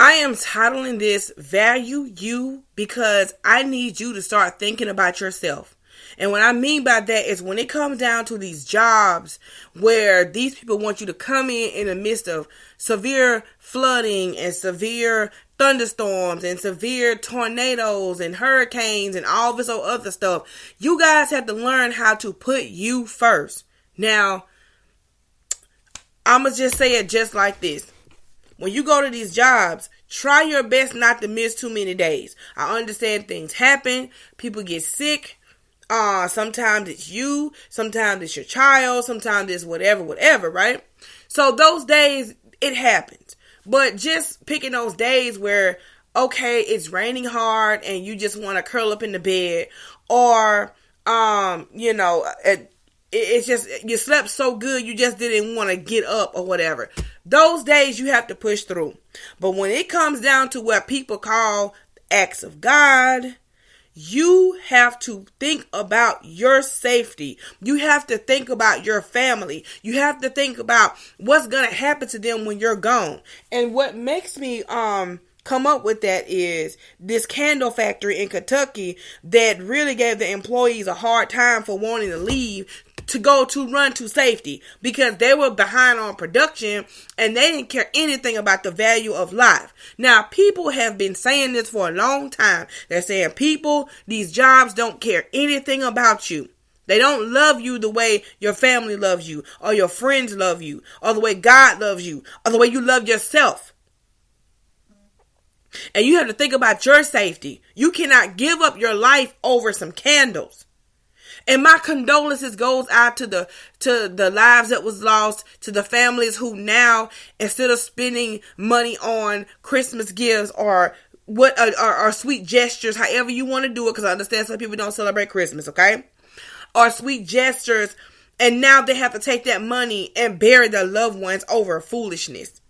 I am titling this Value You because I need you to start thinking about yourself. And what I mean by that is when it comes down to these jobs where these people want you to come in the midst of severe flooding and severe thunderstorms and severe tornadoes and hurricanes and all this other stuff, you guys have to learn how to put you first. Now, I'm going to just say it just like this. When you go to these jobs, try your best not to miss too many days. I understand things happen. People get sick. Sometimes it's you. Sometimes it's your child. Sometimes it's whatever, right? So those days, it happens. But just picking those days where, okay, it's raining hard and you just want to curl up in the bed, or, it's just, you slept so good, you just didn't want to get up or whatever. Those days you have to push through. But when it comes down to what people call acts of God, you have to think about your safety. You have to think about your family. You have to think about what's going to happen to them when you're gone. And what makes me come up with that is this candle factory in Kentucky that really gave the employees a hard time for wanting to leave to run to safety because they were behind on production and they didn't care anything about the value of life. Now, people have been saying this for a long time. They're saying these jobs don't care anything about you. They don't love you the way your family loves you, or your friends love you, or the way God loves you, or the way you love yourself. And you have to think about your safety. You cannot give up your life over some candles. And my condolences goes out to the lives that was lost, to the families who now, instead of spending money on Christmas gifts or sweet gestures, however you want to do it, because I understand some people don't celebrate Christmas, okay? Or sweet gestures, and now they have to take that money and bury their loved ones over foolishness.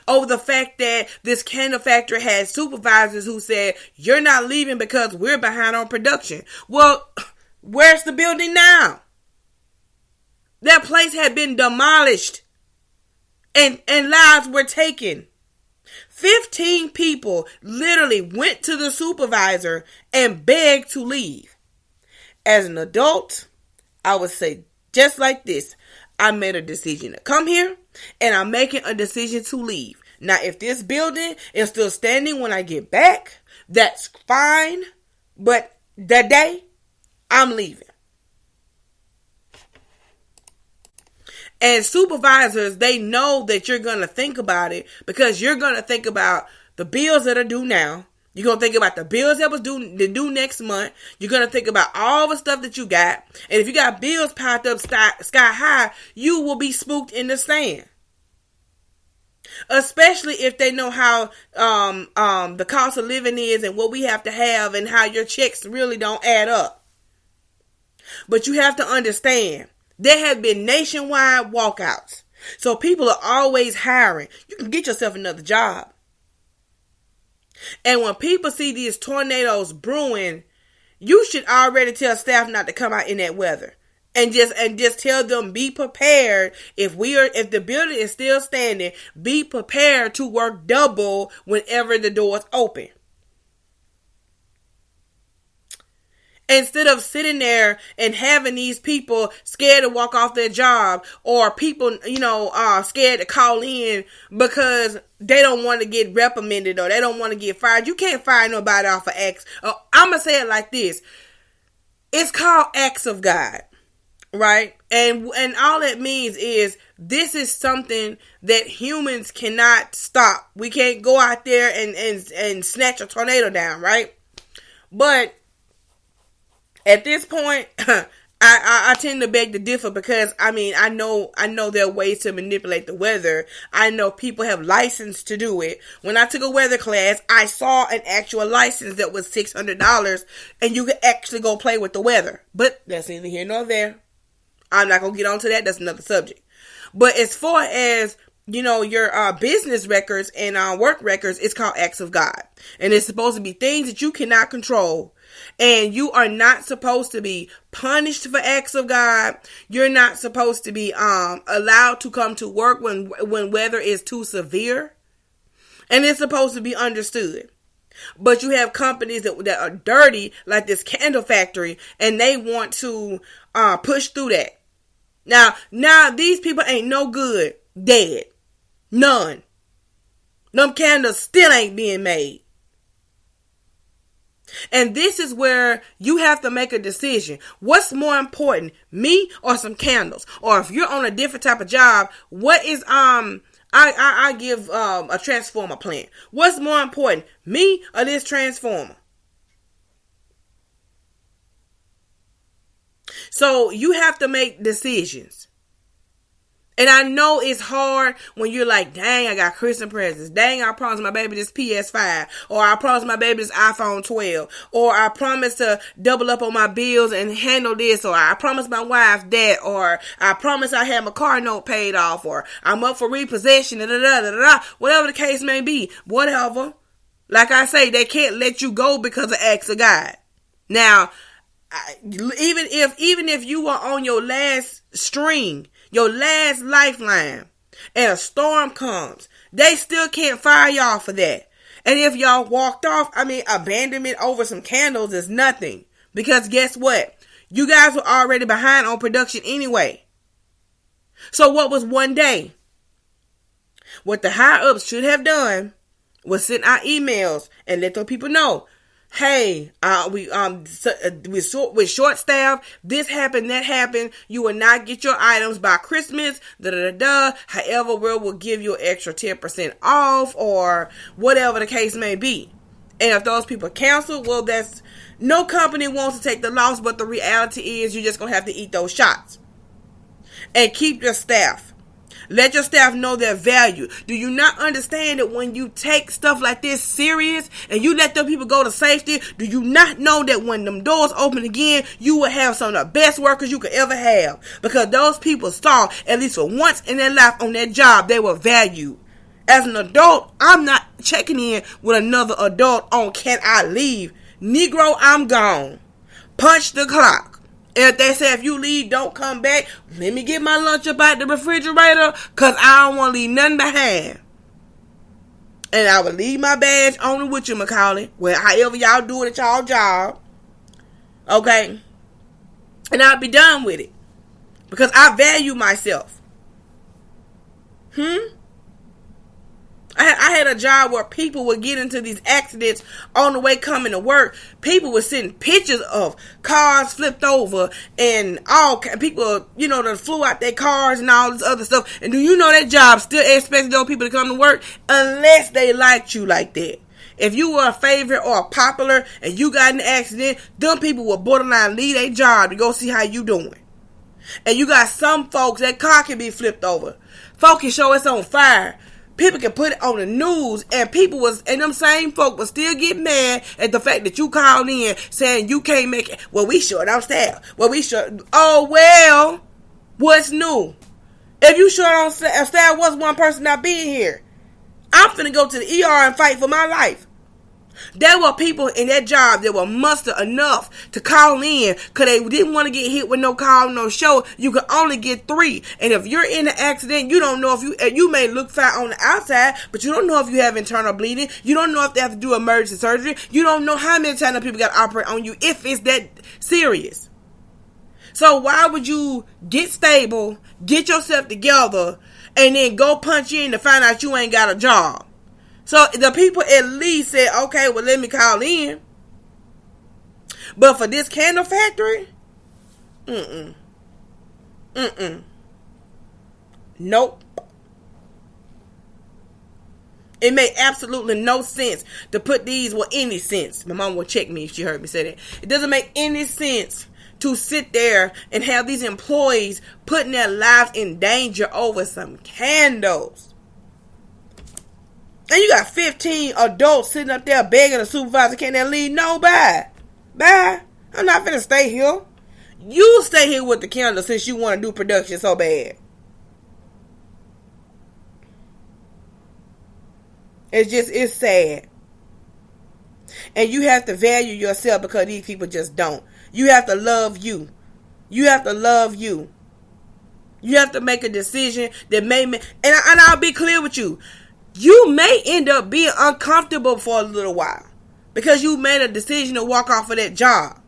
Over the fact that this candle factory had supervisors who said, you're not leaving because we're behind on production. Well, where's the building now? That place had been demolished and lives were taken. 15 people literally went to the supervisor and begged to leave. As an adult, I would say just like this. I made a decision to come here and I'm making a decision to leave. Now, if this building is still standing when I get back, that's fine. But that day, I'm leaving. And supervisors, they know that you're going to think about it because you're going to think about the bills that are due now. You're going to think about the bills that was due next month. You're going to think about all the stuff that you got. And if you got bills piled up sky high, you will be spooked in the sand. Especially if they know how the cost of living is and what we have to have and how your checks really don't add up. But you have to understand, there have been nationwide walkouts. So people are always hiring. You can get yourself another job. And when people see these tornadoes brewing, you should already tell staff not to come out in that weather. And just tell them, be prepared. If the building is still standing, be prepared to work double whenever the doors open. Instead of sitting there and having these people scared to walk off their job, or people, scared to call in because they don't want to get reprimanded or they don't want to get fired. You can't fire nobody off of acts. I'm going to say it like this. It's called acts of God, right? And all it means is this is something that humans cannot stop. We can't go out there and snatch a tornado down, right? But at this point, I tend to beg to differ because, I know there are ways to manipulate the weather. I know people have license to do it. When I took a weather class, I saw an actual license that was $600 and you could actually go play with the weather. But that's neither here nor there. I'm not going to get onto that. That's another subject. But as far as, your business records and work records, it's called acts of God. And it's supposed to be things that you cannot control. And you are not supposed to be punished for acts of God. You're not supposed to be allowed to come to work when weather is too severe. And it's supposed to be understood. But you have companies that are dirty, like this candle factory, and they want to push through that. Now these people ain't no good. Dead. None. Them candles still ain't being made. And this is where you have to make a decision. What's more important, me or some candles? Or if you're on a different type of job, what is I give a transformer plant. What's more important, me or this transformer? So you have to make decisions. And I know it's hard when you're like, dang, I got Christmas presents. Dang, I promised my baby this PS5. Or I promised my baby this iPhone 12. Or I promised to double up on my bills and handle this. Or I promised my wife that. Or I promised I had my car note paid off. Or I'm up for repossession. Whatever the case may be. Whatever. Like I say, they can't let you go because of acts of God. Now, even if you were on your last string, your last lifeline, and a storm comes, they still can't fire y'all for that. And if y'all walked off, abandonment over some candles is nothing. Because guess what? You guys were already behind on production anyway. So what was one day? What the higher ups should have done was send out emails and let those people know, hey, we're short staff. This happened, that happened. You will not get your items by Christmas. However, we'll give you an extra 10% off, or whatever the case may be. And if those people cancel, well, that's no company wants to take the loss. But the reality is, you're just gonna have to eat those shots. And keep your staff. Let your staff know their value. Do you not understand that when you take stuff like this serious and you let them people go to safety, do you not know that when them doors open again, you will have some of the best workers you could ever have? Because those people saw, at least for once in their life on their job, they were valued. As an adult, I'm not checking in with another adult on can I leave. Negro, I'm gone. Punch the clock. If they say if you leave, don't come back, let me get my lunch up out the refrigerator, because I don't want to leave nothing behind. And I will leave my badge on with you, Macaulay. Well, however y'all do it at y'all job. Okay? And I'll be done with it. Because I value myself. I had a job where people would get into these accidents on the way coming to work. People were sending pictures of cars flipped over and all people, that flew out their cars and all this other stuff. And do you know that job still expects those people to come to work unless they liked you like that? If you were a favorite or a popular and you got in an accident, them people will borderline leave their job to go see how you doing. And you got some folks, that car can be flipped over. Folks can show it's on fire. People can put it on the news, and them same folk will still get mad at the fact that you called in saying you can't make it. Well, we short on staff. Oh, well, what's new? If you short on staff, what's one person not being here? I'm finna go to the ER and fight for my life. There were people in that job that were muster enough to call in because they didn't want to get hit with no call, no show. You could only get 3. And if you're in an accident, you don't know if you may look fine on the outside, but you don't know if you have internal bleeding. You don't know if they have to do emergency surgery. You don't know how many times people got to operate on you if it's that serious. So why would you get stable, get yourself together, and then go punch in to find out you ain't got a job? So the people at least said, okay, well, let me call in. But for this candle factory, nope. It made absolutely no sense to put these, any sense. My mom will check me if she heard me say that. It doesn't make any sense to sit there and have these employees putting their lives in danger over some candles. And you got 15 adults sitting up there begging the supervisor, can they leave? No, bye. Bye. I'm not finna stay here. You stay here with the candle since you want to do production so bad. It's sad. And you have to value yourself because these people just don't. You have to love you. You have to love you. You have to make a decision that may... And I'll be clear with you. you may end up being uncomfortable for a little while because you made a decision to walk off of that job.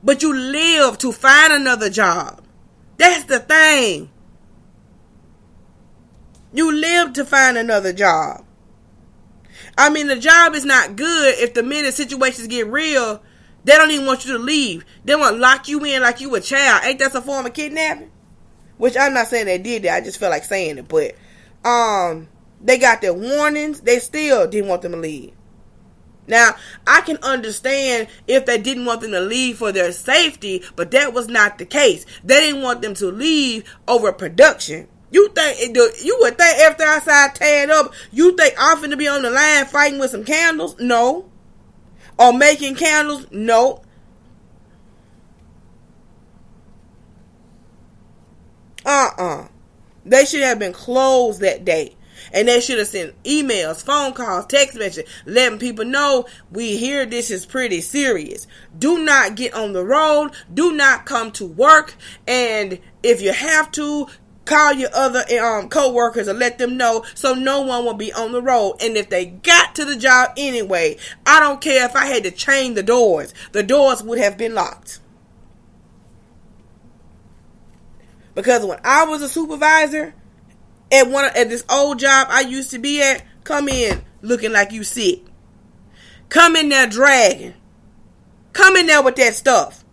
But you live to find another job. That's the thing. You live to find another job. I mean, the job is not good if the minute situations get real, they don't even want you to leave. They want to lock you in like you a child. Ain't that a form of kidnapping? Which I'm not saying they did that. I just feel like saying it. But they got their warnings. They still didn't want them to leave. Now, I can understand if they didn't want them to leave for their safety, but that was not the case. They didn't want them to leave over production. You would think after outside tearing up, you think I'm finna be on the line fighting with some candles? No. Or making candles? No. They should have been closed that day. And they should have sent emails, phone calls, text messages, letting people know we hear this is pretty serious. Do not get on the road. Do not come to work. And if you have to, call your other co-workers and let them know so no one will be on the road. And if they got to the job anyway, I don't care if I had to chain the doors would have been locked. Because when I was a supervisor at this old job I used to be at, come in looking like you sick. Come in there dragging. Come in there with that stuff.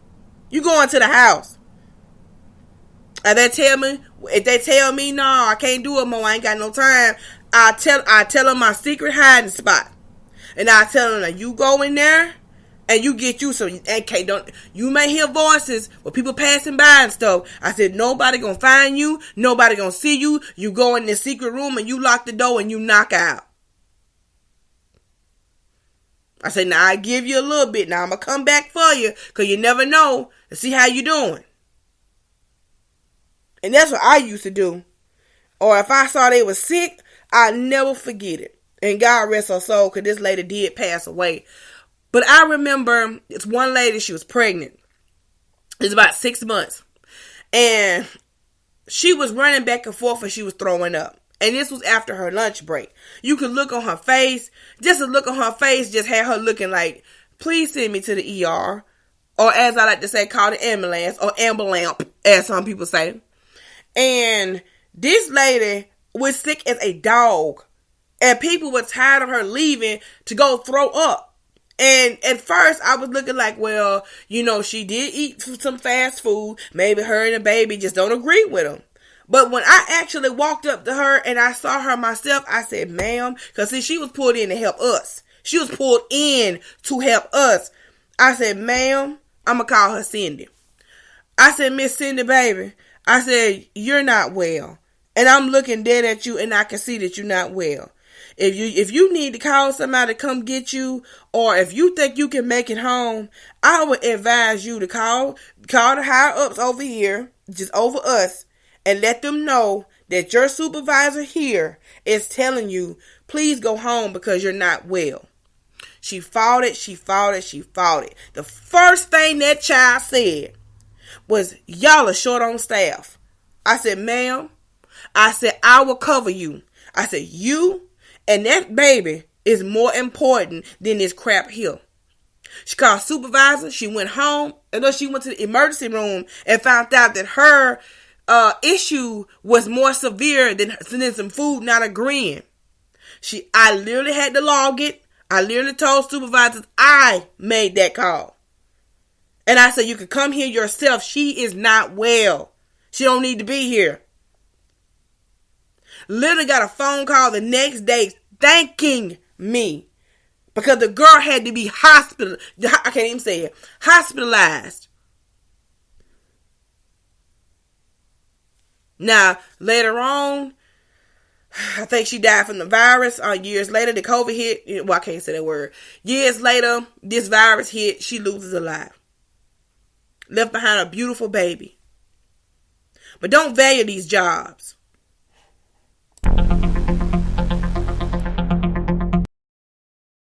You going to the house. And if they tell me no, I can't do it more, I ain't got no time, I tell them my secret hiding spot. And I tell them that you go in there and you get you some. Okay, you may hear voices with people passing by and stuff. I said nobody gonna find you, nobody gonna see you. You go in this secret room and you lock the door and you knock out. I said now I give you a little bit. Now I'm gonna come back for you because you never know to see how you doing. And that's what I used to do. Or if I saw they was sick, I'd never forget it. And God rest her soul, because this lady did pass away. But I remember it's one lady, she was pregnant. It was about 6 months. And she was running back and forth and she was throwing up. And this was after her lunch break. You could look on her face. Just a look on her face just had her looking like, please send me to the ER. Or as I like to say, call the ambulance. Or ambulamp, as some people say. And this lady was sick as a dog. And people were tired of her leaving to go throw up. And at first I was looking like, well, she did eat some fast food. Maybe her and the baby just don't agree with him. But when I actually walked up to her and I saw her myself, I said, ma'am, because see, she was pulled in to help us. She was pulled in to help us. I said, ma'am, I'm going to call her Cindy. I said, Miss Cindy, baby. I said, you're not well. And I'm looking dead at you and I can see that you're not well. If you need to call somebody to come get you, or if you think you can make it home, I would advise you to call the higher ups over here, just over us, and let them know that your supervisor here is telling you, please go home because you're not well. She fought it. The first thing that child said was, y'all are short on staff. I said, ma'am, I will cover you. I said, you and that baby is more important than this crap here. She called supervisor. She went home. And then she went to the emergency room and found out that her issue was more severe than some food not agreeing. I literally had to log it. I literally told supervisors I made that call. And I said, you can come here yourself. She is not well. She don't need to be here. Literally got a phone call the next day thanking me because the girl had to be hospitalized. Now, later on, I think she died from the virus. Years later, the COVID hit. Well, I can't say that word. Years later, this virus hit. She loses her life. Left behind a beautiful baby. But don't value these jobs.